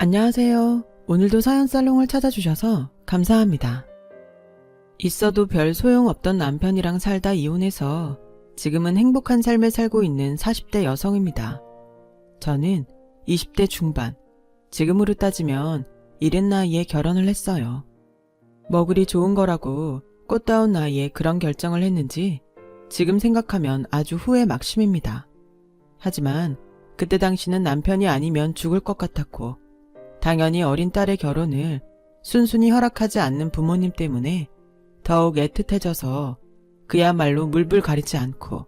안녕하세요. 오늘도 사연살롱을 찾아주셔서 감사합니다. 있어도 별 소용없던 남편이랑 살다 이혼해서 지금은 행복한 삶을 살고 있는 40대 여성입니다. 저는 20대 중반, 지금으로 따지면 이른 나이에 결혼을 했어요. 뭐 그리 좋은 거라고 꽃다운 나이에 그런 결정을 했는지 지금 생각하면 아주 후회 막심입니다. 하지만 그때 당시는 남편이 아니면 죽을 것 같았고 당연히 어린 딸의 결혼을 순순히 허락하지 않는 부모님 때문에 더욱 애틋해져서 그야말로 물불 가리지 않고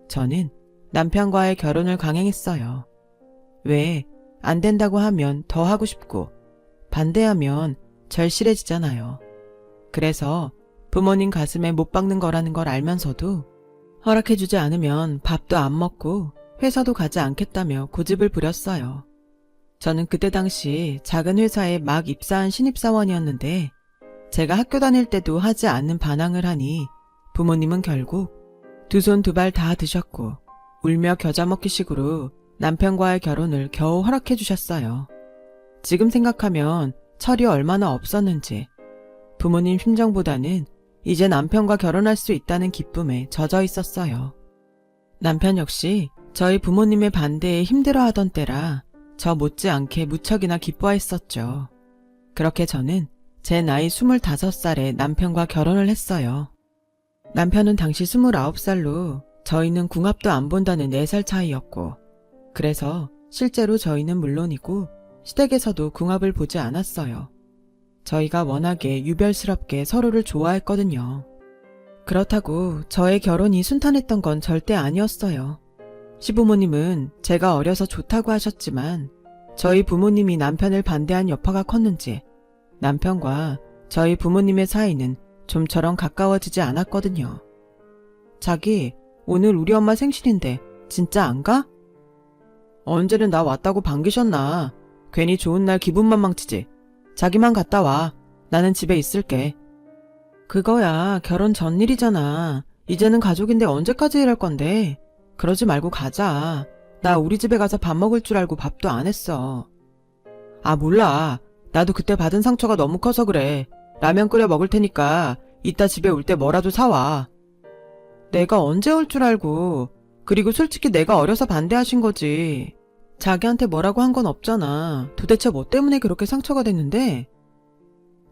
저는 남편과의 결혼을 강행했어요. 왜 안 된다고 하면 더 하고 싶고 반대하면 절실해지잖아요. 그래서 부모님 가슴에 못 박는 거라는 걸 알면서도 허락해주지 않으면 밥도 안 먹고 회사도 가지 않겠다며 고집을 부렸어요. 저는 그때 당시 작은 회사에 막 입사한 신입사원이었는데 제가 학교 다닐 때도 하지 않는 반항을 하니 부모님은 결국 두 손 두 발 다 드셨고 울며 겨자 먹기 식으로 남편과의 결혼을 겨우 허락해 주셨어요. 지금 생각하면 철이 얼마나 없었는지 부모님 심정보다는 이제 남편과 결혼할 수 있다는 기쁨에 젖어 있었어요. 남편 역시 저희 부모님의 반대에 힘들어하던 때라 저 못지않게 무척이나 기뻐했었죠. 그렇게 저는 제 나이 25살에 남편과 결혼을 했어요. 남편은 당시 29살로 저희는 궁합도 안 본다는 4살 차이였고 그래서 실제로 저희는 물론이고 시댁에서도 궁합을 보지 않았어요. 저희가 워낙에 유별스럽게 서로를 좋아했거든요. 그렇다고 저의 결혼이 순탄했던 건 절대 아니었어요. 시부모님은 제가 어려서 좋다고 하셨지만 저희 부모님이 남편을 반대한 여파가 컸는지 남편과 저희 부모님의 사이는 좀처럼 가까워지지 않았거든요. 자기, 오늘 우리 엄마 생신인데 진짜 안 가? 언제는 나 왔다고 반기셨나. 괜히 좋은 날 기분만 망치지. 자기만 갔다 와. 나는 집에 있을게. 그거야 결혼 전 일이잖아. 이제는 가족인데 언제까지 일할 건데. 그러지 말고 가자. 나 우리 집에 가서 밥 먹을 줄 알고 밥도 안 했어. 아 몰라. 나도 그때 받은 상처가 너무 커서 그래. 라면 끓여 먹을 테니까 이따 집에 올 때 뭐라도 사와. 내가 언제 올 줄 알고. 그리고 솔직히 내가 어려서 반대하신 거지. 자기한테 뭐라고 한 건 없잖아. 도대체 뭐 때문에 그렇게 상처가 됐는데?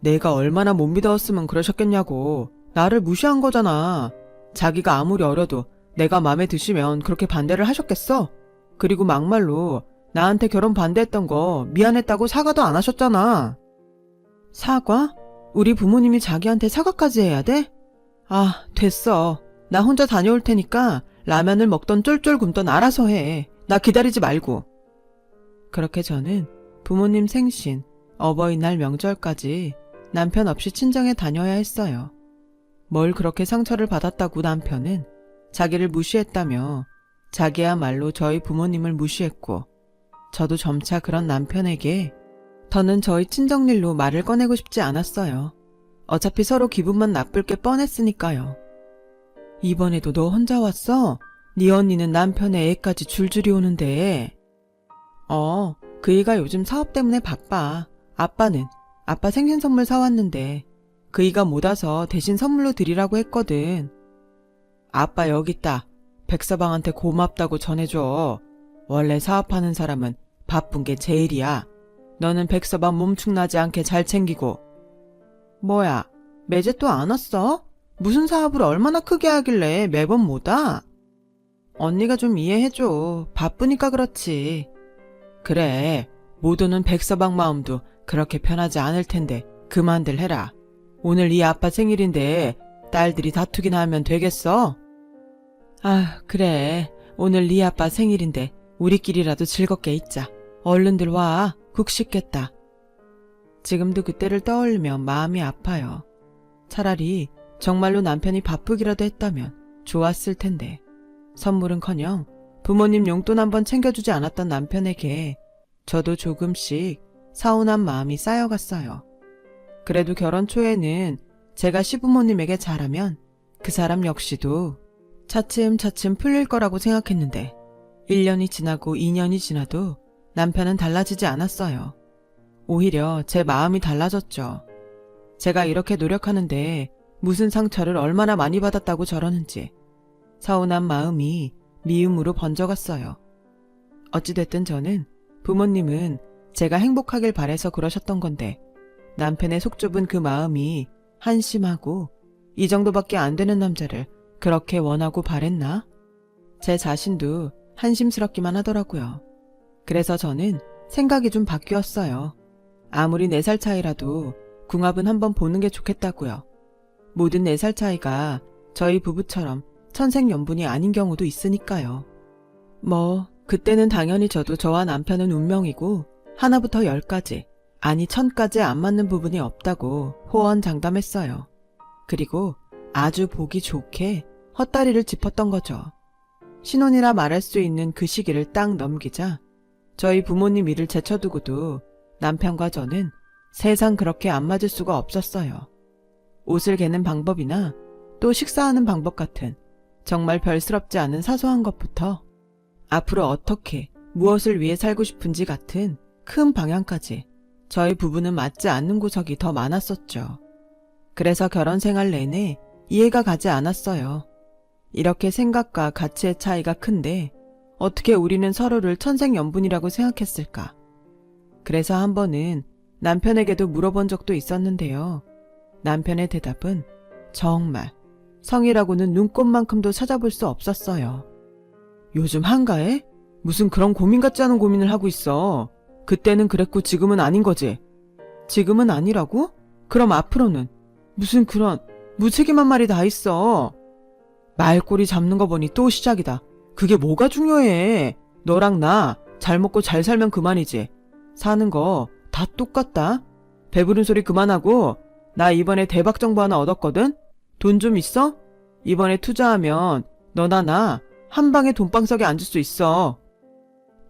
내가 얼마나 못 믿었으면 그러셨겠냐고. 나를 무시한 거잖아. 자기가 아무리 어려도 내가 마음에 드시면 그렇게 반대를 하셨겠어? 그리고 막말로 나한테 결혼 반대했던 거 미안했다고 사과도 안 하셨잖아. 사과? 우리 부모님이 자기한테 사과까지 해야 돼? 아, 됐어. 나 혼자 다녀올 테니까 라면을 먹던 쫄쫄 굶던 알아서 해. 나 기다리지 말고. 그렇게 저는 부모님 생신, 어버이날 명절까지 남편 없이 친정에 다녀야 했어요. 뭘 그렇게 상처를 받았다고 남편은 자기를 무시했다며 자기야말로 저희 부모님을 무시했고 저도 점차 그런 남편에게 더는 저희 친정일로 말을 꺼내고 싶지 않았어요. 어차피 서로 기분만 나쁠 게 뻔했으니까요. 이번에도 너 혼자 왔어? 네 언니는 남편의 애까지 줄줄이 오는데. 그이가 요즘 사업 때문에 바빠. 아빠는 아빠 생신 선물 사왔는데 그이가 못 와서 대신 선물로 드리라고 했거든. 아빠 여기 있다. 백서방한테 고맙다고 전해줘. 원래 사업하는 사람은 바쁜 게 제일이야. 너는 백서방 몸축나지 않게 잘 챙기고. 뭐야, 매제 또 안 왔어? 무슨 사업을 얼마나 크게 하길래 매번 못 와? 언니가 좀 이해해줘. 바쁘니까 그렇지. 그래, 못 오는 백서방 마음도 그렇게 편하지 않을 텐데 그만들 해라. 오늘 이 아빠 생일인데 딸들이 다투기나 하면 되겠어? 아, 그래. 오늘 네 아빠 생일인데 우리끼리라도 즐겁게 있자. 얼른들 와. 국 식겠다. 지금도 그때를 떠올리면 마음이 아파요. 차라리 정말로 남편이 바쁘기라도 했다면 좋았을 텐데 선물은커녕 부모님 용돈 한번 챙겨주지 않았던 남편에게 저도 조금씩 서운한 마음이 쌓여갔어요. 그래도 결혼 초에는 제가 시부모님에게 잘하면 그 사람 역시도 차츰차츰 풀릴 거라고 생각했는데 1년이 지나고 2년이 지나도 남편은 달라지지 않았어요. 오히려 제 마음이 달라졌죠. 제가 이렇게 노력하는데 무슨 상처를 얼마나 많이 받았다고 저러는지 서운한 마음이 미움으로 번져갔어요. 어찌됐든 저는 부모님은 제가 행복하길 바래서 그러셨던 건데 남편의 속 좁은 그 마음이 한심하고 이 정도밖에 안 되는 남자를 그렇게 원하고 바랬나? 제 자신도 한심스럽기만 하더라고요. 그래서 저는 생각이 좀 바뀌었어요. 아무리 4살 차이라도 궁합은 한번 보는 게 좋겠다고요. 모든 4살 차이가 저희 부부처럼 천생연분이 아닌 경우도 있으니까요. 그때는 당연히 저도 저와 남편은 운명이고 하나부터 10까지, 아니 1000까지 안 맞는 부분이 없다고 호언장담했어요. 그리고 아주 보기 좋게 헛다리를 짚었던 거죠. 신혼이라 말할 수 있는 그 시기를 딱 넘기자 저희 부모님 일을 제쳐두고도 남편과 저는 세상 그렇게 안 맞을 수가 없었어요. 옷을 개는 방법이나 또 식사하는 방법 같은 정말 별스럽지 않은 사소한 것부터 앞으로 어떻게 무엇을 위해 살고 싶은지 같은 큰 방향까지 저희 부부는 맞지 않는 구석이 더 많았었죠. 그래서 결혼 생활 내내 이해가 가지 않았어요. 이렇게 생각과 가치의 차이가 큰데 어떻게 우리는 서로를 천생연분이라고 생각했을까? 그래서 한 번은 남편에게도 물어본 적도 있었는데요. 남편의 대답은 정말 성이라고는 눈꼽만큼도 찾아볼 수 없었어요. 요즘 한가해? 무슨 그런 고민 같지 않은 고민을 하고 있어. 그때는 그랬고 지금은 아닌 거지. 지금은 아니라고? 그럼 앞으로는? 무슨 그런 무책임한 말이 다 있어. 말꼬리 잡는 거 보니 또 시작이다. 그게 뭐가 중요해. 너랑 나 잘 먹고 잘 살면 그만이지. 사는 거 다 똑같다. 배부른 소리 그만하고 나 이번에 대박 정보 하나 얻었거든? 돈 좀 있어? 이번에 투자하면 너나 나 한 방에 돈방석에 앉을 수 있어.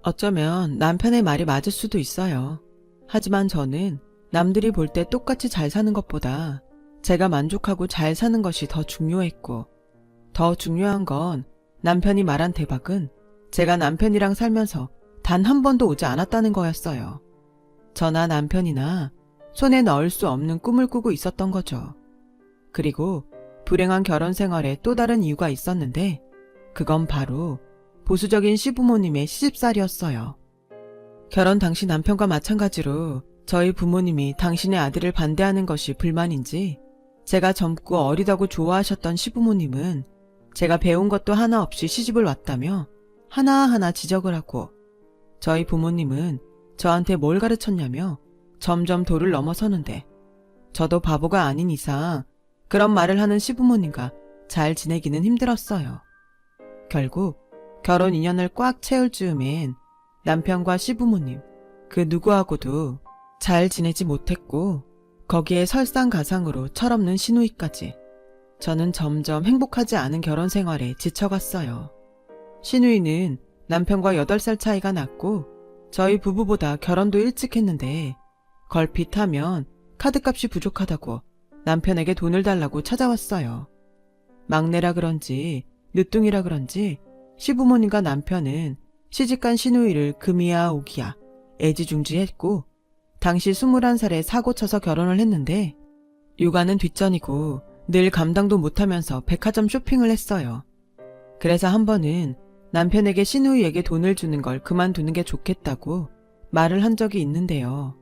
어쩌면 남편의 말이 맞을 수도 있어요. 하지만 저는 남들이 볼 때 똑같이 잘 사는 것보다 제가 만족하고 잘 사는 것이 더 중요했고, 더 중요한 건 남편이 말한 대박은 제가 남편이랑 살면서 단 한 번도 오지 않았다는 거였어요. 저나 남편이나 손에 넣을 수 없는 꿈을 꾸고 있었던 거죠. 그리고 불행한 결혼 생활에 또 다른 이유가 있었는데 그건 바로 보수적인 시부모님의 시집살이었어요. 결혼 당시 남편과 마찬가지로 저희 부모님이 당신의 아들을 반대하는 것이 불만인지 제가 젊고 어리다고 좋아하셨던 시부모님은 제가 배운 것도 하나 없이 시집을 왔다며 하나하나 지적을 하고, 저희 부모님은 저한테 뭘 가르쳤냐며 점점 도를 넘어서는데 저도 바보가 아닌 이상 그런 말을 하는 시부모님과 잘 지내기는 힘들었어요. 결국 결혼 2년을 꽉 채울 즈음엔 남편과 시부모님 그 누구하고도 잘 지내지 못했고, 거기에 설상가상으로 철없는 시누이까지 저는 점점 행복하지 않은 결혼 생활에 지쳐갔어요. 시누이는 남편과 8살 차이가 났고 저희 부부보다 결혼도 일찍 했는데 걸핏하면 카드값이 부족하다고 남편에게 돈을 달라고 찾아왔어요. 막내라 그런지 늦둥이라 그런지 시부모님과 남편은 시집간 시누이를 금이야 오기야 애지중지했고, 당시 21살에 사고 쳐서 결혼을 했는데 육아는 뒷전이고 늘 감당도 못하면서 백화점 쇼핑을 했어요. 그래서 한 번은 남편에게 시누이에게 돈을 주는 걸 그만두는 게 좋겠다고 말을 한 적이 있는데요.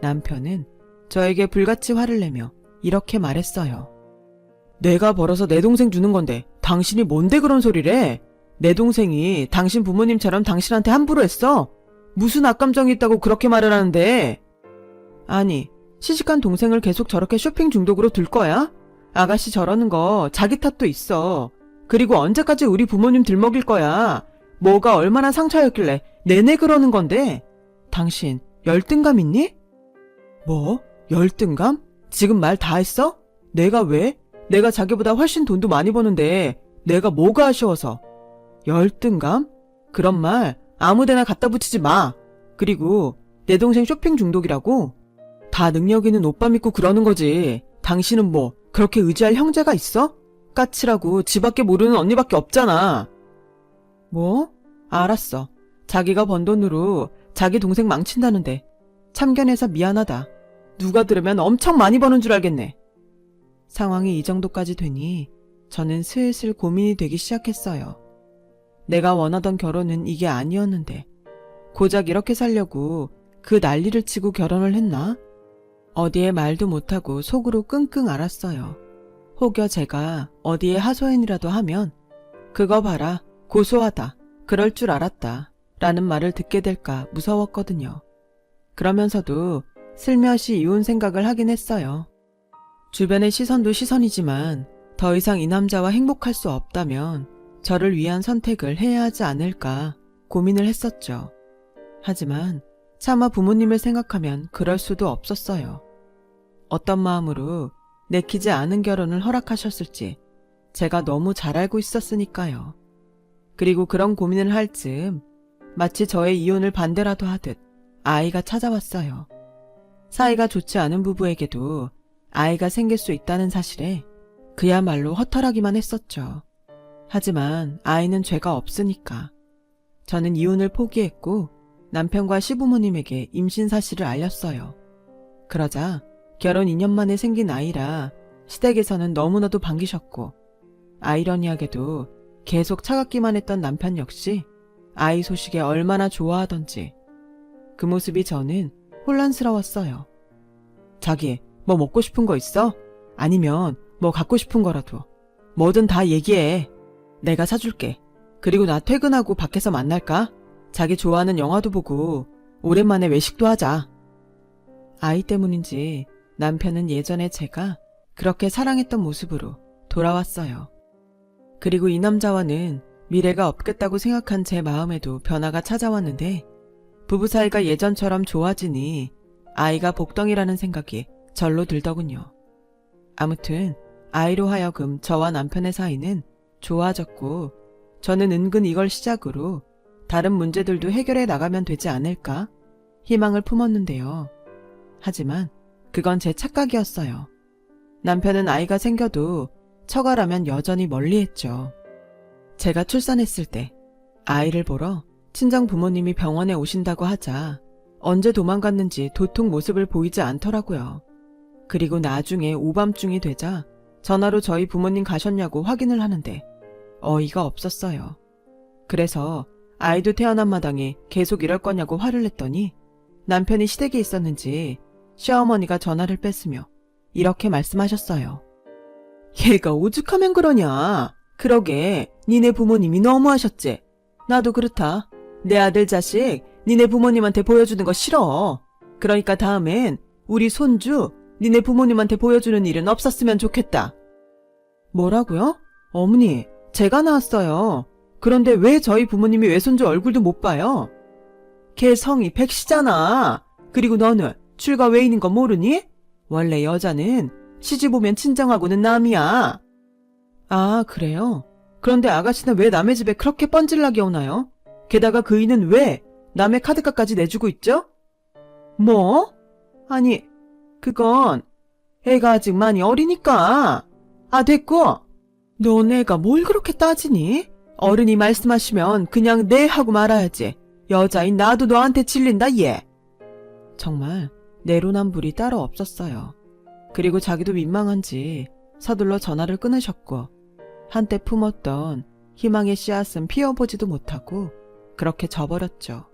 남편은 저에게 불같이 화를 내며 이렇게 말했어요. 내가 벌어서 내 동생 주는 건데 당신이 뭔데 그런 소리래? 내 동생이 당신 부모님처럼 당신한테 함부로 했어? 무슨 악감정이 있다고 그렇게 말을 하는데? 아니, 시집간 동생을 계속 저렇게 쇼핑 중독으로 둘 거야? 아가씨 저러는 거 자기 탓도 있어. 그리고 언제까지 우리 부모님 들먹일 거야? 뭐가 얼마나 상처였길래 내내 그러는 건데? 당신 열등감 있니? 뭐? 열등감? 지금 말 다 했어? 내가 왜? 내가 자기보다 훨씬 돈도 많이 버는데 내가 뭐가 아쉬워서? 열등감? 그런 말 아무데나 갖다 붙이지 마. 그리고 내 동생 쇼핑 중독이라고? 다 능력 있는 오빠 믿고 그러는 거지. 당신은 뭐 그렇게 의지할 형제가 있어? 까칠하고 지밖에 모르는 언니밖에 없잖아. 뭐? 알았어. 자기가 번 돈으로 자기 동생 망친다는데 참견해서 미안하다. 누가 들으면 엄청 많이 버는 줄 알겠네. 상황이 이 정도까지 되니 저는 슬슬 고민이 되기 시작했어요. 내가 원하던 결혼은 이게 아니었는데 고작 이렇게 살려고 그 난리를 치고 결혼을 했나? 어디에 말도 못하고 속으로 끙끙 앓았어요. 혹여 제가 어디에 하소연이라도 하면 그거 봐라, 고소하다, 그럴 줄 알았다 라는 말을 듣게 될까 무서웠거든요. 그러면서도 슬며시 이혼 생각을 하긴 했어요. 주변의 시선도 시선이지만 더 이상 이 남자와 행복할 수 없다면 저를 위한 선택을 해야 하지 않을까 고민을 했었죠. 하지만 차마 부모님을 생각하면 그럴 수도 없었어요. 어떤 마음으로 내키지 않은 결혼을 허락하셨을지 제가 너무 잘 알고 있었으니까요. 그리고 그런 고민을 할 즈음 마치 저의 이혼을 반대라도 하듯 아이가 찾아왔어요. 사이가 좋지 않은 부부에게도 아이가 생길 수 있다는 사실에 그야말로 허탈하기만 했었죠. 하지만 아이는 죄가 없으니까. 저는 이혼을 포기했고 남편과 시부모님에게 임신 사실을 알렸어요. 그러자 결혼 2년 만에 생긴 아이라 시댁에서는 너무나도 반기셨고 아이러니하게도 계속 차갑기만 했던 남편 역시 아이 소식에 얼마나 좋아하던지 그 모습이 저는 혼란스러웠어요. 자기, 뭐 먹고 싶은 거 있어? 아니면 뭐 갖고 싶은 거라도 뭐든 다 얘기해. 내가 사줄게. 그리고 나 퇴근하고 밖에서 만날까? 자기 좋아하는 영화도 보고 오랜만에 외식도 하자. 아이 때문인지 남편은 예전에 제가 그렇게 사랑했던 모습으로 돌아왔어요. 그리고 이 남자와는 미래가 없겠다고 생각한 제 마음에도 변화가 찾아왔는데 부부 사이가 예전처럼 좋아지니 아이가 복덩이라는 생각이 절로 들더군요. 아무튼 아이로 하여금 저와 남편의 사이는 좋아졌고 저는 은근 이걸 시작으로 다른 문제들도 해결해 나가면 되지 않을까 희망을 품었는데요. 하지만 그건 제 착각이었어요. 남편은 아이가 생겨도 처가라면 여전히 멀리했죠. 제가 출산했을 때 아이를 보러 친정 부모님이 병원에 오신다고 하자 언제 도망갔는지 도통 모습을 보이지 않더라고요. 그리고 나중에 오밤중이 되자 전화로 저희 부모님 가셨냐고 확인을 하는데 어이가 없었어요. 그래서 아이도 태어난 마당에 계속 이럴 거냐고 화를 냈더니 남편이 시댁에 있었는지 시어머니가 전화를 뺐으며 이렇게 말씀하셨어요. 얘가 오죽하면 그러냐. 그러게 니네 부모님이 너무하셨지. 나도 그렇다. 내 아들 자식 니네 부모님한테 보여주는 거 싫어. 그러니까 다음엔 우리 손주 니네 부모님한테 보여주는 일은 없었으면 좋겠다. 뭐라고요? 어머니, 제가 낳았어요. 그런데 왜 저희 부모님이 외손주 얼굴도 못 봐요? 걔 성이 백씨잖아. 그리고 너는 출가 외인인 거 모르니? 원래 여자는 시집 오면 친정하고는 남이야. 아, 그래요? 그런데 아가씨는 왜 남의 집에 그렇게 뻔질나게 오나요? 게다가 그이는 왜 남의 카드값까지 내주고 있죠? 뭐? 아니, 그건 애가 아직 많이 어리니까. 아, 됐고. 너네가 뭘 그렇게 따지니? 어른이 말씀하시면 그냥 네 하고 말아야지. 여자인 나도 너한테 질린다 얘. 정말 내로남불이 따로 없었어요. 그리고 자기도 민망한지 서둘러 전화를 끊으셨고 한때 품었던 희망의 씨앗은 피워보지도 못하고 그렇게 져버렸죠.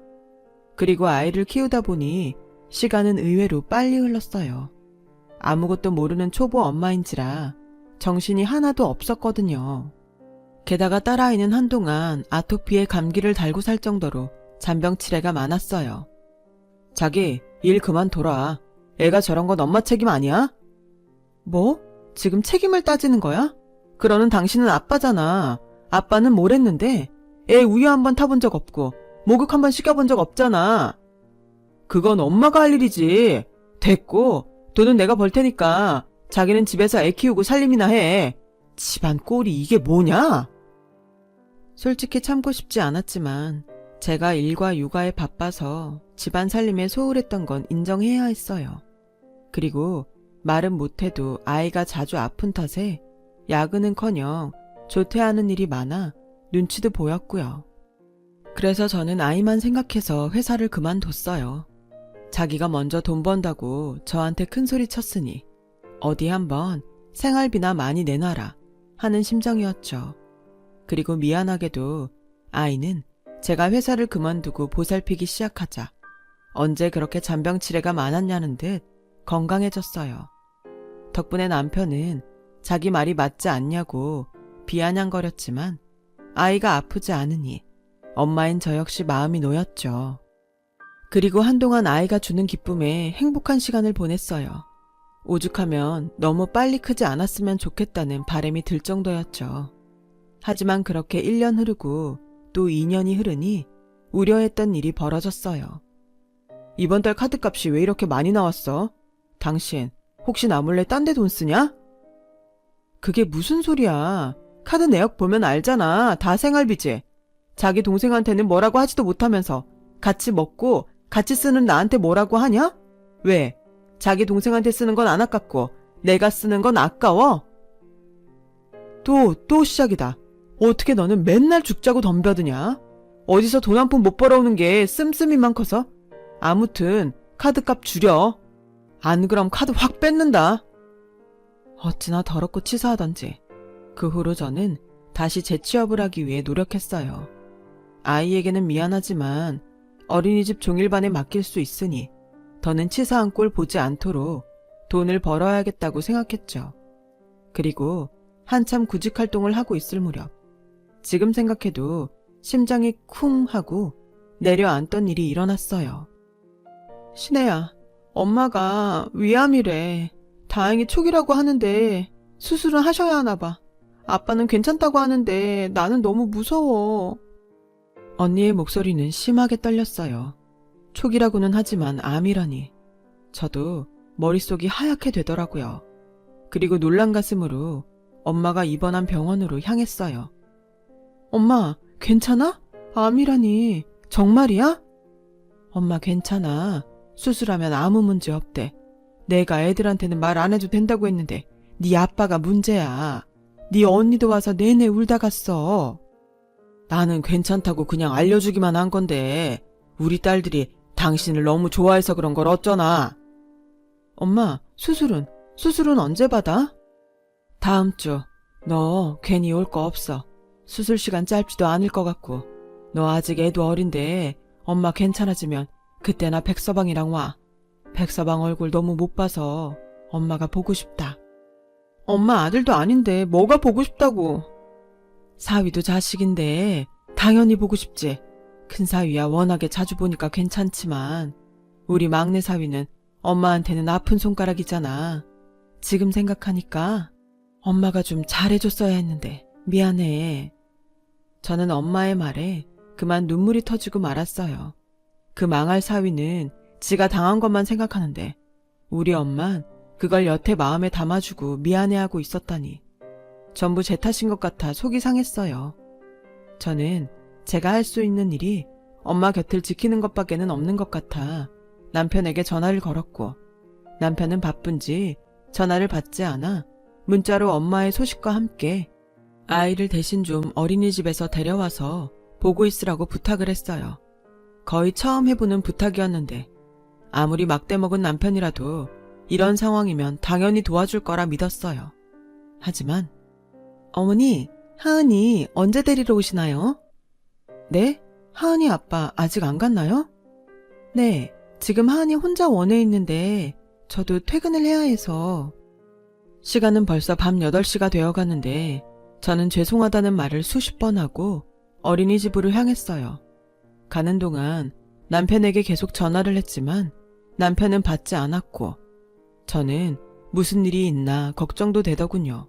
그리고 아이를 키우다 보니 시간은 의외로 빨리 흘렀어요. 아무것도 모르는 초보 엄마인지라 정신이 하나도 없었거든요. 게다가 딸아이는 한동안 아토피에 감기를 달고 살 정도로 잔병치레가 많았어요. 자기, 일 그만둬라. 애가 저런 건 엄마 책임 아니야? 뭐? 지금 책임을 따지는 거야? 그러는 당신은 아빠잖아. 아빠는 뭘 했는데 애 우유 한 번 타본 적 없고 목욕 한 번 시켜본 적 없잖아. 그건 엄마가 할 일이지. 됐고 돈은 내가 벌 테니까 자기는 집에서 애 키우고 살림이나 해. 집안 꼴이 이게 뭐냐? 솔직히 참고 싶지 않았지만 제가 일과 육아에 바빠서 집안 살림에 소홀했던 건 인정해야 했어요. 그리고 말은 못해도 아이가 자주 아픈 탓에 야근은커녕 조퇴하는 일이 많아 눈치도 보였고요. 그래서 저는 아이만 생각해서 회사를 그만뒀어요. 자기가 먼저 돈 번다고 저한테 큰 소리 쳤으니 어디 한번 생활비나 많이 내놔라 하는 심정이었죠. 그리고 미안하게도 아이는 제가 회사를 그만두고 보살피기 시작하자 언제 그렇게 잔병치레가 많았냐는 듯 건강해졌어요. 덕분에 남편은 자기 말이 맞지 않냐고 비아냥거렸지만 아이가 아프지 않으니 엄마인 저 역시 마음이 놓였죠. 그리고 한동안 아이가 주는 기쁨에 행복한 시간을 보냈어요. 오죽하면 너무 빨리 크지 않았으면 좋겠다는 바람이 들 정도였죠. 하지만 그렇게 1년 흐르고 또 2년이 흐르니 우려했던 일이 벌어졌어요. 이번 달 카드값이 왜 이렇게 많이 나왔어? 당신 혹시 나 몰래 딴 데 돈 쓰냐? 그게 무슨 소리야. 카드 내역 보면 알잖아. 다 생활비지. 자기 동생한테는 뭐라고 하지도 못하면서 같이 먹고 같이 쓰는 나한테 뭐라고 하냐? 왜? 자기 동생한테 쓰는 건 안 아깝고 내가 쓰는 건 아까워? 또 시작이다. 어떻게 너는 맨날 죽자고 덤벼드냐? 어디서 돈 한 푼 못 벌어오는 게 씀씀이만 커서? 아무튼 카드값 줄여. 안 그럼 카드 확 뺏는다. 어찌나 더럽고 치사하던지. 그 후로 저는 다시 재취업을 하기 위해 노력했어요. 아이에게는 미안하지만 어린이집 종일반에 맡길 수 있으니 더는 치사한 꼴 보지 않도록 돈을 벌어야겠다고 생각했죠. 그리고 한참 구직 활동을 하고 있을 무렵 지금 생각해도 심장이 쿵 하고 내려앉던 일이 일어났어요. 신혜야, 엄마가 위암이래. 다행히 초기라고 하는데 수술은 하셔야 하나 봐. 아빠는 괜찮다고 하는데 나는 너무 무서워. 언니의 목소리는 심하게 떨렸어요. 초기라고는 하지만 암이라니. 저도 머릿속이 하얗게 되더라고요. 그리고 놀란 가슴으로 엄마가 입원한 병원으로 향했어요. 엄마, 괜찮아? 암이라니. 정말이야? 엄마 괜찮아. 수술하면 아무 문제 없대. 내가 애들한테는 말 안 해도 된다고 했는데 네 아빠가 문제야. 네 언니도 와서 내내 울다 갔어. 나는 괜찮다고 그냥 알려주기만 한 건데 우리 딸들이 당신을 너무 좋아해서 그런 걸 어쩌나. 엄마, 수술은 언제 받아? 다음 주. 너 괜히 올 거 없어. 수술 시간 짧지도 않을 것 같고 너 아직 애도 어린데 엄마 괜찮아지면 그때나 백서방이랑 와. 백서방 얼굴 너무 못 봐서 엄마가 보고 싶다. 엄마 아들도 아닌데 뭐가 보고 싶다고. 사위도 자식인데 당연히 보고 싶지. 큰 사위야 워낙에 자주 보니까 괜찮지만 우리 막내 사위는 엄마한테는 아픈 손가락이잖아. 지금 생각하니까 엄마가 좀 잘해줬어야 했는데 미안해. 저는 엄마의 말에 그만 눈물이 터지고 말았어요. 그 망할 사위는 지가 당한 것만 생각하는데 우리 엄만 그걸 여태 마음에 담아주고 미안해하고 있었다니. 전부 제 탓인 것 같아 속이 상했어요. 저는 제가 할 수 있는 일이 엄마 곁을 지키는 것밖에는 없는 것 같아 남편에게 전화를 걸었고 남편은 바쁜지 전화를 받지 않아 문자로 엄마의 소식과 함께 아이를 대신 좀 어린이집에서 데려와서 보고 있으라고 부탁을 했어요. 거의 처음 해보는 부탁이었는데 아무리 막대먹은 남편이라도 이런 상황이면 당연히 도와줄 거라 믿었어요. 하지만 어머니, 하은이 언제 데리러 오시나요? 네? 하은이 아빠 아직 안 갔나요? 네, 지금 하은이 혼자 원에 있는데 저도 퇴근을 해야 해서. 시간은 벌써 밤 8시가 되어가는데 저는 죄송하다는 말을 수십 번 하고 어린이집으로 향했어요. 가는 동안 남편에게 계속 전화를 했지만 남편은 받지 않았고 저는 무슨 일이 있나 걱정도 되더군요.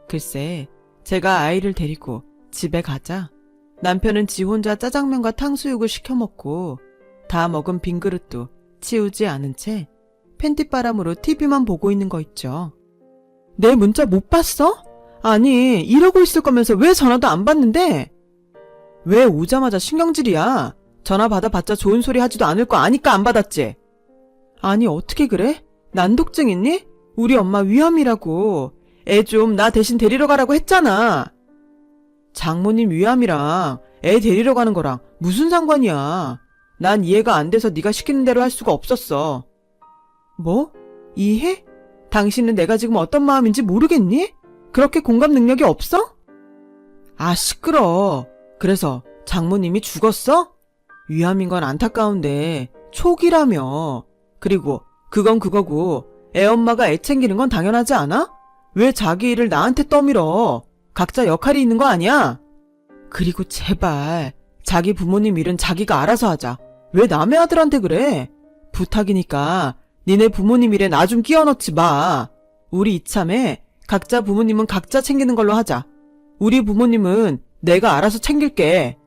글쎄, 제가 아이를 데리고 집에 가자 남편은 지 혼자 짜장면과 탕수육을 시켜 먹고 다 먹은 빈 그릇도 치우지 않은 채 팬티바람으로 TV만 보고 있는 거 있죠. 내 문자 못 봤어? 아니, 이러고 있을 거면서 왜 전화도 안 받는데? 왜 오자마자 신경질이야? 전화 받아봤자 좋은 소리 하지도 않을 거 아니까 안 받았지? 아니, 어떻게 그래? 난독증 있니? 우리 엄마 위암이라고. 애 좀 나 대신 데리러 가라고 했잖아. 장모님 위암이랑 애 데리러 가는 거랑 무슨 상관이야. 난 이해가 안 돼서 네가 시키는 대로 할 수가 없었어. 뭐? 이해? 당신은 내가 지금 어떤 마음인지 모르겠니? 그렇게 공감 능력이 없어? 아, 시끄러. 그래서 장모님이 죽었어? 위암인 건 안타까운데 촉이라며. 그리고 그건 그거고 애엄마가 애 챙기는 건 당연하지 않아? 왜 자기 일을 나한테 떠밀어? 각자 역할이 있는 거 아니야? 그리고 제발 자기 부모님 일은 자기가 알아서 하자. 왜 남의 아들한테 그래? 부탁이니까 니네 부모님 일에 나 좀 끼워 넣지 마. 우리 이참에 각자 부모님은 각자 챙기는 걸로 하자. 우리 부모님은 내가 알아서 챙길게.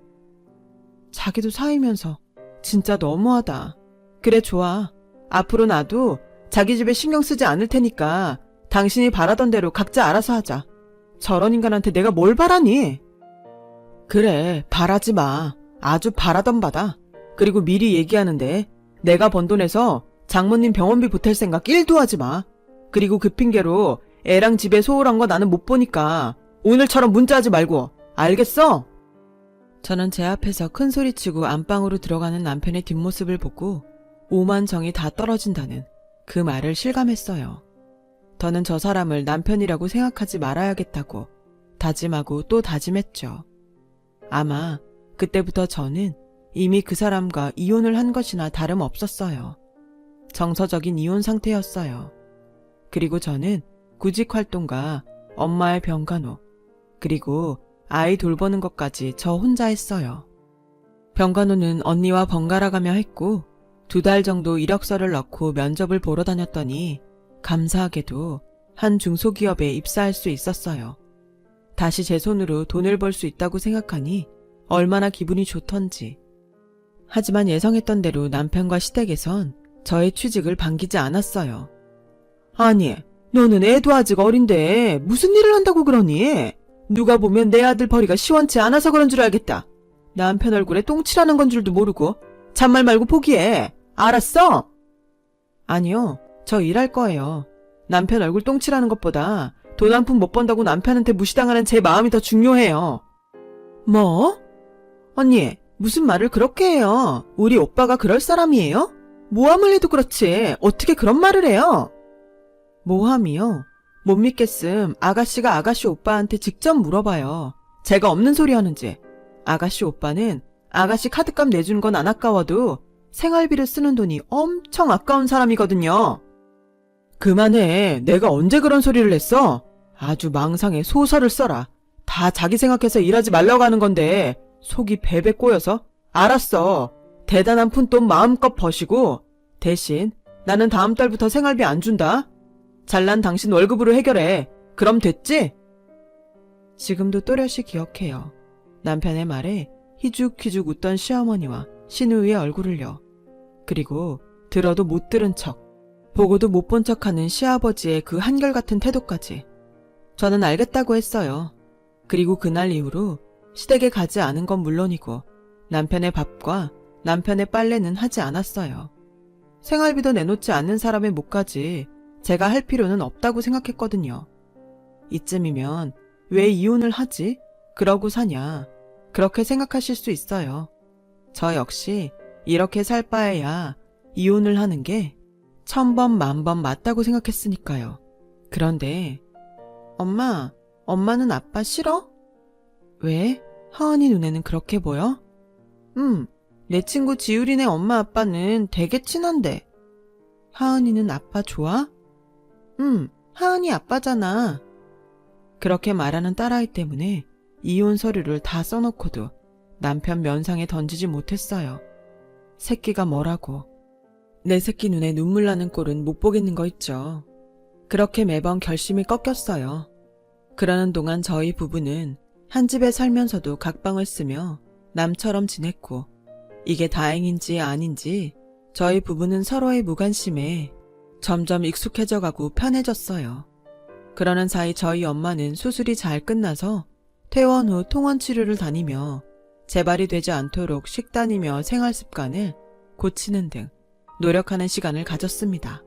자기도 사이면서 진짜 너무하다. 그래, 좋아. 앞으로 나도 자기 집에 신경 쓰지 않을 테니까 당신이 바라던 대로 각자 알아서 하자. 저런 인간한테 내가 뭘 바라니? 그래, 바라지 마. 아주 바라던 바다. 그리고 미리 얘기하는데 내가 번 돈에서 장모님 병원비 보탤 생각 1도 하지 마. 그리고 그 핑계로 애랑 집에 소홀한 거 나는 못 보니까 오늘처럼 문자하지 말고. 알겠어? 저는 제 앞에서 큰 소리치고 안방으로 들어가는 남편의 뒷모습을 보고 오만 정이 다 떨어진다는 그 말을 실감했어요. 더는 저 사람을 남편이라고 생각하지 말아야겠다고 다짐하고 또 다짐했죠. 아마 그때부터 저는 이미 그 사람과 이혼을 한 것이나 다름없었어요. 정서적인 이혼 상태였어요. 그리고 저는 구직 활동과 엄마의 병간호, 그리고 아이 돌보는 것까지 저 혼자 했어요. 병간호는 언니와 번갈아가며 했고 2달 정도 이력서를 넣고 면접을 보러 다녔더니 감사하게도 한 중소기업에 입사할 수 있었어요. 다시 제 손으로 돈을 벌 수 있다고 생각하니 얼마나 기분이 좋던지. 하지만 예상했던 대로 남편과 시댁에선 저의 취직을 반기지 않았어요. 아니, 너는 애도 아직 어린데 무슨 일을 한다고 그러니? 누가 보면 내 아들 벌이가 시원치 않아서 그런 줄 알겠다. 남편 얼굴에 똥칠하는 건 줄도 모르고 잔말 말고 포기해. 알았어? 아니요, 저 일할 거예요. 남편 얼굴 똥칠하는 것보다 돈 한 푼 못 번다고 남편한테 무시당하는 제 마음이 더 중요해요. 뭐? 언니, 무슨 말을 그렇게 해요? 우리 오빠가 그럴 사람이에요? 모함을 해도 그렇지 어떻게 그런 말을 해요? 모함이요? 못 믿겠음 아가씨가 아가씨 오빠한테 직접 물어봐요. 제가 없는 소리 하는지. 아가씨 오빠는 아가씨 카드값 내주는 건 안 아까워도 생활비를 쓰는 돈이 엄청 아까운 사람이거든요. 그만해. 내가 언제 그런 소리를 했어? 아주 망상에 소설을 써라. 다 자기 생각해서 일하지 말라고 하는 건데 속이 베베 꼬여서. 알았어. 대단한 푼돈 마음껏 버시고 대신 나는 다음 달부터 생활비 안 준다. 잘난 당신 월급으로 해결해. 그럼 됐지? 지금도 또렷이 기억해요. 남편의 말에 희죽희죽 웃던 시어머니와 시누이의 얼굴을요. 그리고 들어도 못 들은 척, 보고도 못 본 척하는 시아버지의 그 한결같은 태도까지. 저는 알겠다고 했어요. 그리고 그날 이후로 시댁에 가지 않은 건 물론이고 남편의 밥과 남편의 빨래는 하지 않았어요. 생활비도 내놓지 않는 사람의 몫까지 제가 할 필요는 없다고 생각했거든요. 이쯤이면 왜 이혼을 하지? 그러고 사냐? 그렇게 생각하실 수 있어요. 저 역시 이렇게 살 바에야 이혼을 하는 게 1000번 만번 맞다고 생각했으니까요. 그런데 엄마는 아빠 싫어? 왜? 하은이 눈에는 그렇게 보여? 내 친구 지율이네 엄마 아빠는 되게 친한데. 하은이는 아빠 좋아? 하은이 아빠잖아. 그렇게 말하는 딸아이 때문에 이혼 서류를 다 써놓고도 남편 면상에 던지지 못했어요. 새끼가 뭐라고. 내 새끼 눈에 눈물 나는 꼴은 못 보겠는 거 있죠. 그렇게 매번 결심이 꺾였어요. 그러는 동안 저희 부부는 한 집에 살면서도 각방을 쓰며 남처럼 지냈고, 이게 다행인지 아닌지 저희 부부는 서로의 무관심에 점점 익숙해져가고 편해졌어요. 그러는 사이 저희 엄마는 수술이 잘 끝나서 퇴원 후 통원 치료를 다니며 재발이 되지 않도록 식단이며 생활 습관을 고치는 등 노력하는 시간을 가졌습니다.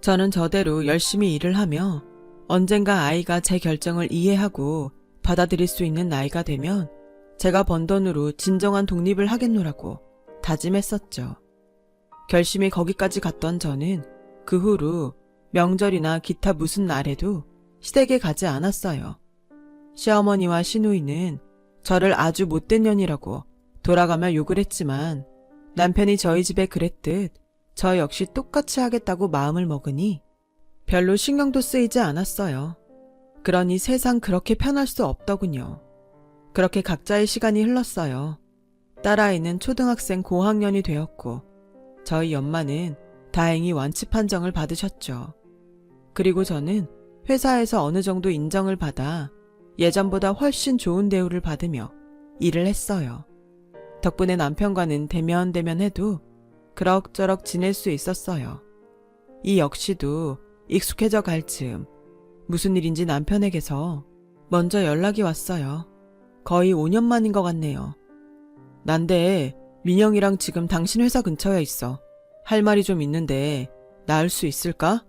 저는 저대로 열심히 일을 하며 언젠가 아이가 제 결정을 이해하고 받아들일 수 있는 나이가 되면 제가 번 돈으로 진정한 독립을 하겠노라고 다짐했었죠. 결심이 거기까지 갔던 저는 그 후로 명절이나 기타 무슨 날에도 시댁에 가지 않았어요. 시어머니와 시누이는 저를 아주 못된 년이라고 돌아가며 욕을 했지만 남편이 저희 집에 그랬듯 저 역시 똑같이 하겠다고 마음을 먹으니 별로 신경도 쓰이지 않았어요. 그러니 세상 그렇게 편할 수 없더군요. 그렇게 각자의 시간이 흘렀어요. 딸아이는 초등학생 고학년이 되었고 저희 엄마는 다행히 완치 판정을 받으셨죠. 그리고 저는 회사에서 어느 정도 인정을 받아 예전보다 훨씬 좋은 대우를 받으며 일을 했어요. 덕분에 남편과는 대면대면해도 그럭저럭 지낼 수 있었어요. 이 역시도 익숙해져 갈 즈음 무슨 일인지 남편에게서 먼저 연락이 왔어요. 거의 5년 만인 것 같네요. 난데 민영이랑 지금 당신 회사 근처에 있어. 할 말이 좀 있는데 나을 수 있을까?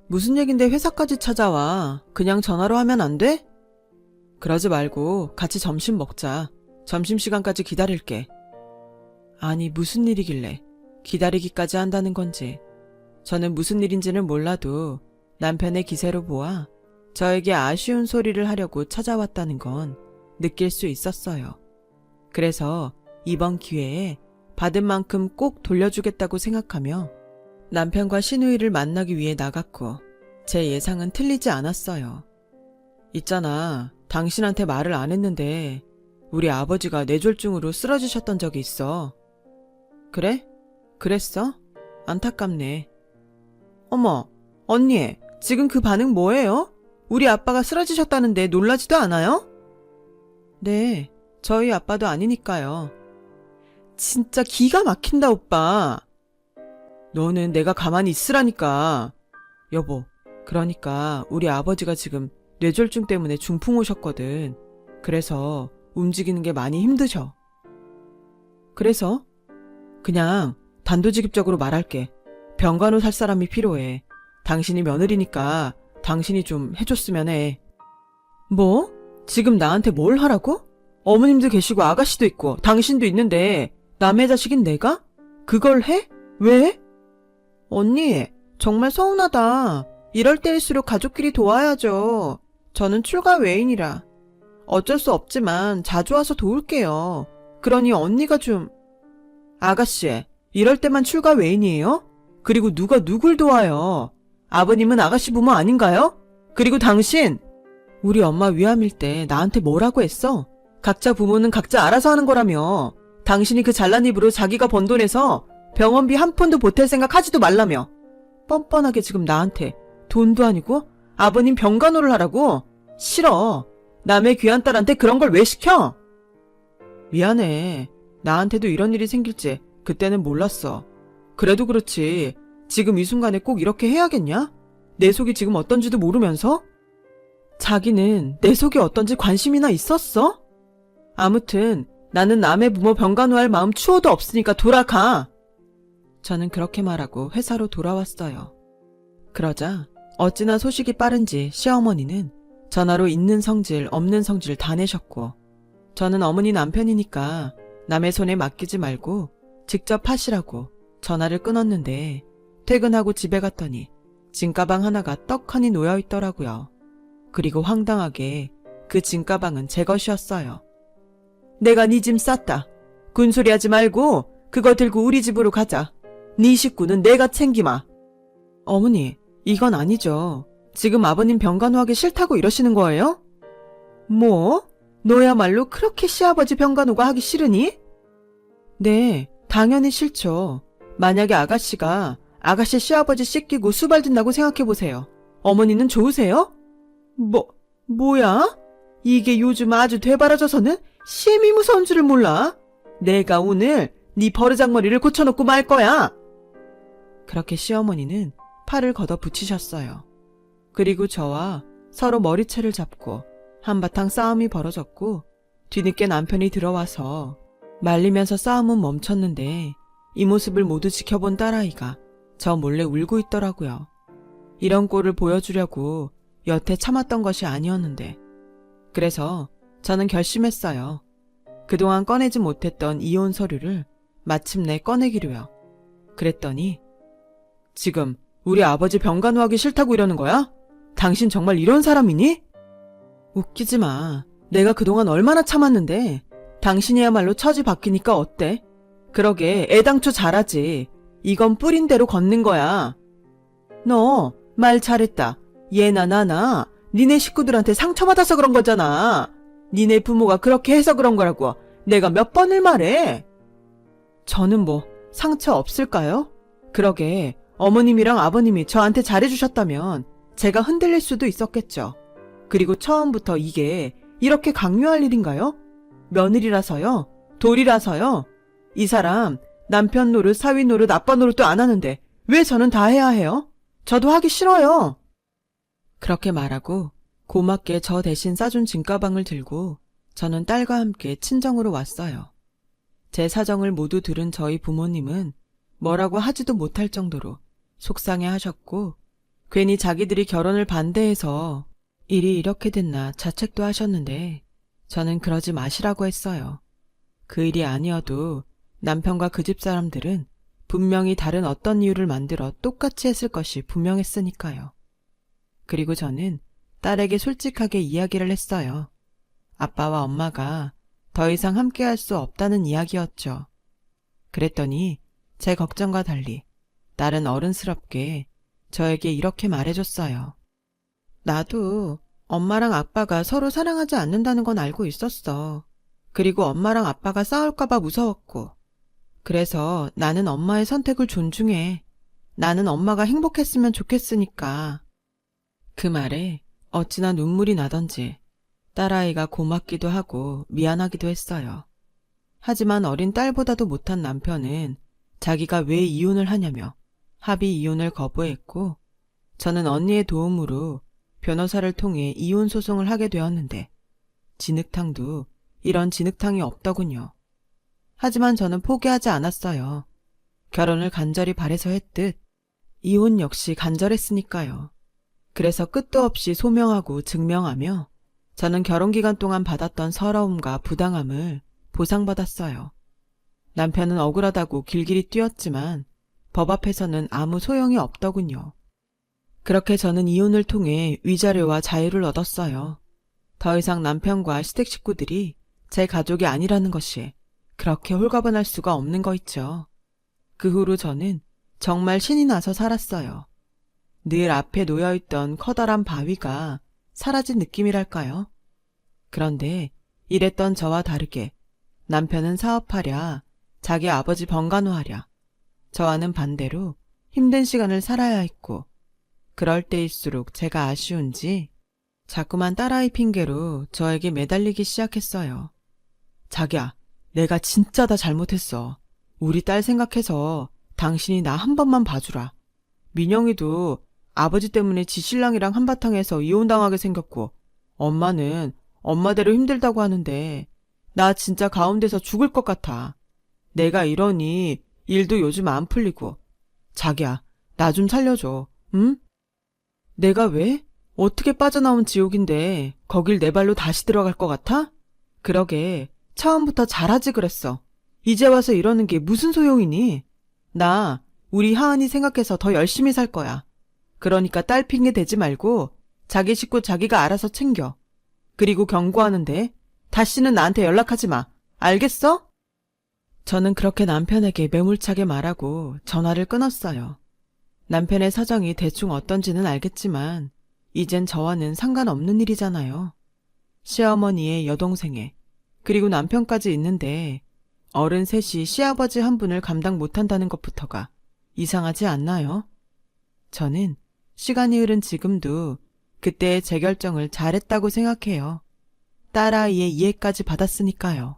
무슨 얘긴데 회사까지 찾아와. 그냥 전화로 하면 안 돼? 그러지 말고 같이 점심 먹자. 점심시간까지 기다릴게. 아니 무슨 일이길래 기다리기까지 한다는 건지. 저는 무슨 일인지는 몰라도 남편의 기세로 보아 저에게 아쉬운 소리를 하려고 찾아왔다는 건 느낄 수 있었어요. 그래서 이번 기회에 받은 만큼 꼭 돌려주겠다고 생각하며 남편과 시누이를 만나기 위해 나갔고 제 예상은 틀리지 않았어요. 있잖아, 당신한테 말을 안 했는데 우리 아버지가 뇌졸중으로 쓰러지셨던 적이 있어. 그래? 그랬어? 안타깝네. 어머, 언니, 지금 그 반응 뭐예요? 우리 아빠가 쓰러지셨다는데 놀라지도 않아요? 네, 저희 아빠도 아니니까요. 진짜 기가 막힌다, 오빠. 너는 내가 가만히 있으라니까. 여보, 그러니까 우리 아버지가 지금 뇌졸중 때문에 중풍 오셨거든. 그래서 움직이는 게 많이 힘드셔. 그래서? 그냥 단도직입적으로 말할게. 병간호 살 사람이 필요해. 당신이 며느리니까 당신이 좀 해줬으면 해. 뭐? 지금 나한테 뭘 하라고? 어머님도 계시고 아가씨도 있고 당신도 있는데 남의 자식인 내가? 그걸 해? 왜? 언니, 정말 서운하다. 이럴 때일수록 가족끼리 도와야죠. 저는 출가 외인이라. 어쩔 수 없지만 자주 와서 도울게요. 그러니 언니가 좀... 아가씨, 이럴 때만 출가 외인이에요? 그리고 누가 누굴 도와요? 아버님은 아가씨 부모 아닌가요? 그리고 당신! 우리 엄마 위암일 때 나한테 뭐라고 했어? 각자 부모는 각자 알아서 하는 거라며. 당신이 그 잘난 입으로 자기가 번 돈에서 병원비 한 푼도 보탤 생각 하지도 말라며. 뻔뻔하게 지금 나한테 돈도 아니고 아버님 병간호를 하라고? 싫어. 남의 귀한 딸한테 그런 걸 왜 시켜? 미안해. 나한테도 이런 일이 생길지 그때는 몰랐어. 그래도 그렇지. 지금 이 순간에 꼭 이렇게 해야겠냐? 내 속이 지금 어떤지도 모르면서? 자기는 내 속이 어떤지 관심이나 있었어? 아무튼 나는 남의 부모 병간호할 마음 추호도 없으니까 돌아가. 저는 그렇게 말하고 회사로 돌아왔어요. 그러자 어찌나 소식이 빠른지 시어머니는 전화로 있는 성질 없는 성질 다 내셨고 저는 어머니 남편이니까 남의 손에 맡기지 말고 직접 하시라고 전화를 끊었는데 퇴근하고 집에 갔더니 짐가방 하나가 떡하니 놓여 있더라고요. 그리고 황당하게 그 짐가방은 제 것이었어요. 내가 네 짐 쌌다. 군소리 하지 말고 그거 들고 우리 집으로 가자. 네 식구는 내가 챙기마. 어머니, 이건 아니죠. 지금 아버님 병간호하기 싫다고 이러시는 거예요? 뭐? 너야말로 그렇게 시아버지 병간호가 하기 싫으니? 네, 당연히 싫죠. 만약에 아가씨가 아가씨 시아버지 씻기고 수발든다고 생각해보세요. 어머니는 좋으세요? 뭐야? 이게 요즘 아주 되바라져서는 심히 무서운 줄을 몰라. 내가 오늘 네 버르장머리를 고쳐놓고 말 거야. 그렇게 시어머니는 팔을 걷어 붙이셨어요. 그리고 저와 서로 머리채를 잡고 한바탕 싸움이 벌어졌고 뒤늦게 남편이 들어와서 말리면서 싸움은 멈췄는데 이 모습을 모두 지켜본 딸아이가 저 몰래 울고 있더라고요. 이런 꼴을 보여주려고 여태 참았던 것이 아니었는데 그래서 저는 결심했어요. 그동안 꺼내지 못했던 이혼 서류를 마침내 꺼내기로요. 그랬더니 지금 우리 아버지 병간호하기 싫다고 이러는 거야? 당신 정말 이런 사람이니? 웃기지 마. 내가 그동안 얼마나 참았는데. 당신이야말로 처지 바뀌니까 어때? 그러게 애당초 잘하지. 이건 뿌린 대로 걷는 거야. 너 말 잘했다. 얘나 나나 니네 식구들한테 상처받아서 그런 거잖아. 니네 부모가 그렇게 해서 그런 거라고 내가 몇 번을 말해. 저는 뭐 상처 없을까요? 그러게 어머님이랑 아버님이 저한테 잘해주셨다면 제가 흔들릴 수도 있었겠죠. 그리고 처음부터 이게 이렇게 강요할 일인가요? 며느리라서요? 돌이라서요? 이 사람 남편 노릇, 사위 노릇, 아빠 노릇도 안 하는데 왜 저는 다 해야 해요? 저도 하기 싫어요. 그렇게 말하고 고맙게 저 대신 싸준 짐가방을 들고 저는 딸과 함께 친정으로 왔어요. 제 사정을 모두 들은 저희 부모님은 뭐라고 하지도 못할 정도로 속상해 하셨고 괜히 자기들이 결혼을 반대해서 일이 이렇게 됐나 자책도 하셨는데 저는 그러지 마시라고 했어요. 그 일이 아니어도 남편과 그 집 사람들은 분명히 다른 어떤 이유를 만들어 똑같이 했을 것이 분명했으니까요. 그리고 저는 딸에게 솔직하게 이야기를 했어요. 아빠와 엄마가 더 이상 함께할 수 없다는 이야기였죠. 그랬더니 제 걱정과 달리 딸은 어른스럽게 저에게 이렇게 말해줬어요. 나도 엄마랑 아빠가 서로 사랑하지 않는다는 건 알고 있었어. 그리고 엄마랑 아빠가 싸울까봐 무서웠고. 그래서 나는 엄마의 선택을 존중해. 나는 엄마가 행복했으면 좋겠으니까. 그 말에 어찌나 눈물이 나던지 딸아이가 고맙기도 하고 미안하기도 했어요. 하지만 어린 딸보다도 못한 남편은 자기가 왜 이혼을 하냐며 합의 이혼을 거부했고 저는 언니의 도움으로 변호사를 통해 이혼 소송을 하게 되었는데 진흙탕도 이런 진흙탕이 없더군요. 하지만 저는 포기하지 않았어요. 결혼을 간절히 바래서 했듯 이혼 역시 간절했으니까요. 그래서 끝도 없이 소명하고 증명하며 저는 결혼 기간 동안 받았던 서러움과 부당함을 보상받았어요. 남편은 억울하다고 길길이 뛰었지만 법 앞에서는 아무 소용이 없더군요. 그렇게 저는 이혼을 통해 위자료와 자유를 얻었어요. 더 이상 남편과 시댁 식구들이 제 가족이 아니라는 것이 그렇게 홀가분할 수가 없는 거 있죠. 그 후로 저는 정말 신이 나서 살았어요. 늘 앞에 놓여있던 커다란 바위가 사라진 느낌이랄까요? 그런데 이랬던 저와 다르게 남편은 사업하랴, 자기 아버지 번간호하랴, 저와는 반대로 힘든 시간을 살아야 했고 그럴 때일수록 제가 아쉬운지 자꾸만 딸아이 핑계로 저에게 매달리기 시작했어요. 자기야, 내가 진짜 다 잘못했어. 우리 딸 생각해서 당신이 나 한 번만 봐주라. 민영이도 아버지 때문에 지 신랑이랑 한바탕에서 이혼당하게 생겼고 엄마는 엄마대로 힘들다고 하는데 나 진짜 가운데서 죽을 것 같아. 내가 이러니 일도 요즘 안 풀리고. 자기야, 나 좀 살려줘. 응? 내가 왜? 어떻게 빠져나온 지옥인데 거길 내 발로 다시 들어갈 것 같아? 그러게 처음부터 잘하지 그랬어. 이제 와서 이러는 게 무슨 소용이니? 나 우리 하은이 생각해서 더 열심히 살 거야. 그러니까 딸 핑계 대지 말고 자기 식구 자기가 알아서 챙겨. 그리고 경고하는데 다시는 나한테 연락하지 마. 알겠어? 저는 그렇게 남편에게 매몰차게 말하고 전화를 끊었어요. 남편의 사정이 대충 어떤지는 알겠지만 이젠 저와는 상관없는 일이잖아요. 시어머니의 여동생에 그리고 남편까지 있는데 어른 셋이 시아버지 한 분을 감당 못한다는 것부터가 이상하지 않나요? 저는 시간이 흐른 지금도 그때의 제 결정을 잘했다고 생각해요. 딸아이의 이해까지 받았으니까요.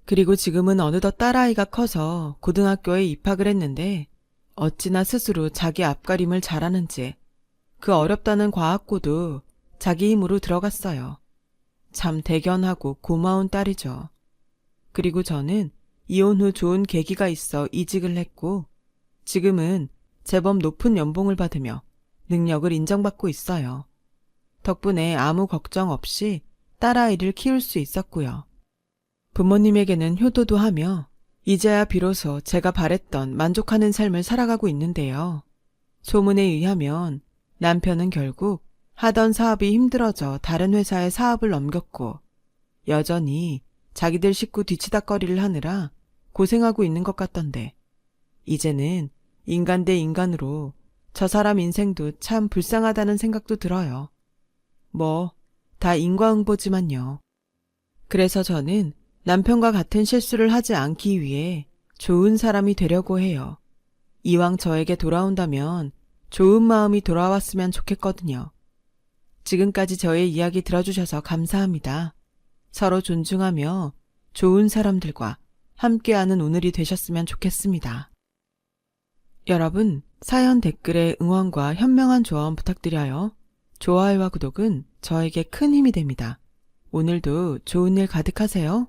그리고 지금은 어느덧 딸아이가 커서 고등학교에 입학을 했는데 어찌나 스스로 자기 앞가림을 잘하는지 그 어렵다는 과학고도 자기 힘으로 들어갔어요. 참 대견하고 고마운 딸이죠. 그리고 저는 이혼 후 좋은 계기가 있어 이직을 했고 지금은 제법 높은 연봉을 받으며 능력을 인정받고 있어요. 덕분에 아무 걱정 없이 딸아이를 키울 수 있었고요. 부모님에게는 효도도 하며 이제야 비로소 제가 바랬던 만족하는 삶을 살아가고 있는데요. 소문에 의하면 남편은 결국 하던 사업이 힘들어져 다른 회사에 사업을 넘겼고 여전히 자기들 식구 뒤치다꺼리를 하느라 고생하고 있는 것 같던데 이제는 인간 대 인간으로 저 사람 인생도 참 불쌍하다는 생각도 들어요. 뭐 다 인과응보지만요. 그래서 저는 남편과 같은 실수를 하지 않기 위해 좋은 사람이 되려고 해요. 이왕 저에게 돌아온다면 좋은 마음이 돌아왔으면 좋겠거든요. 지금까지 저의 이야기 들어주셔서 감사합니다. 서로 존중하며 좋은 사람들과 함께하는 오늘이 되셨으면 좋겠습니다. 여러분, 사연 댓글에 응원과 현명한 조언 부탁드려요. 좋아요와 구독은 저에게 큰 힘이 됩니다. 오늘도 좋은 일 가득하세요.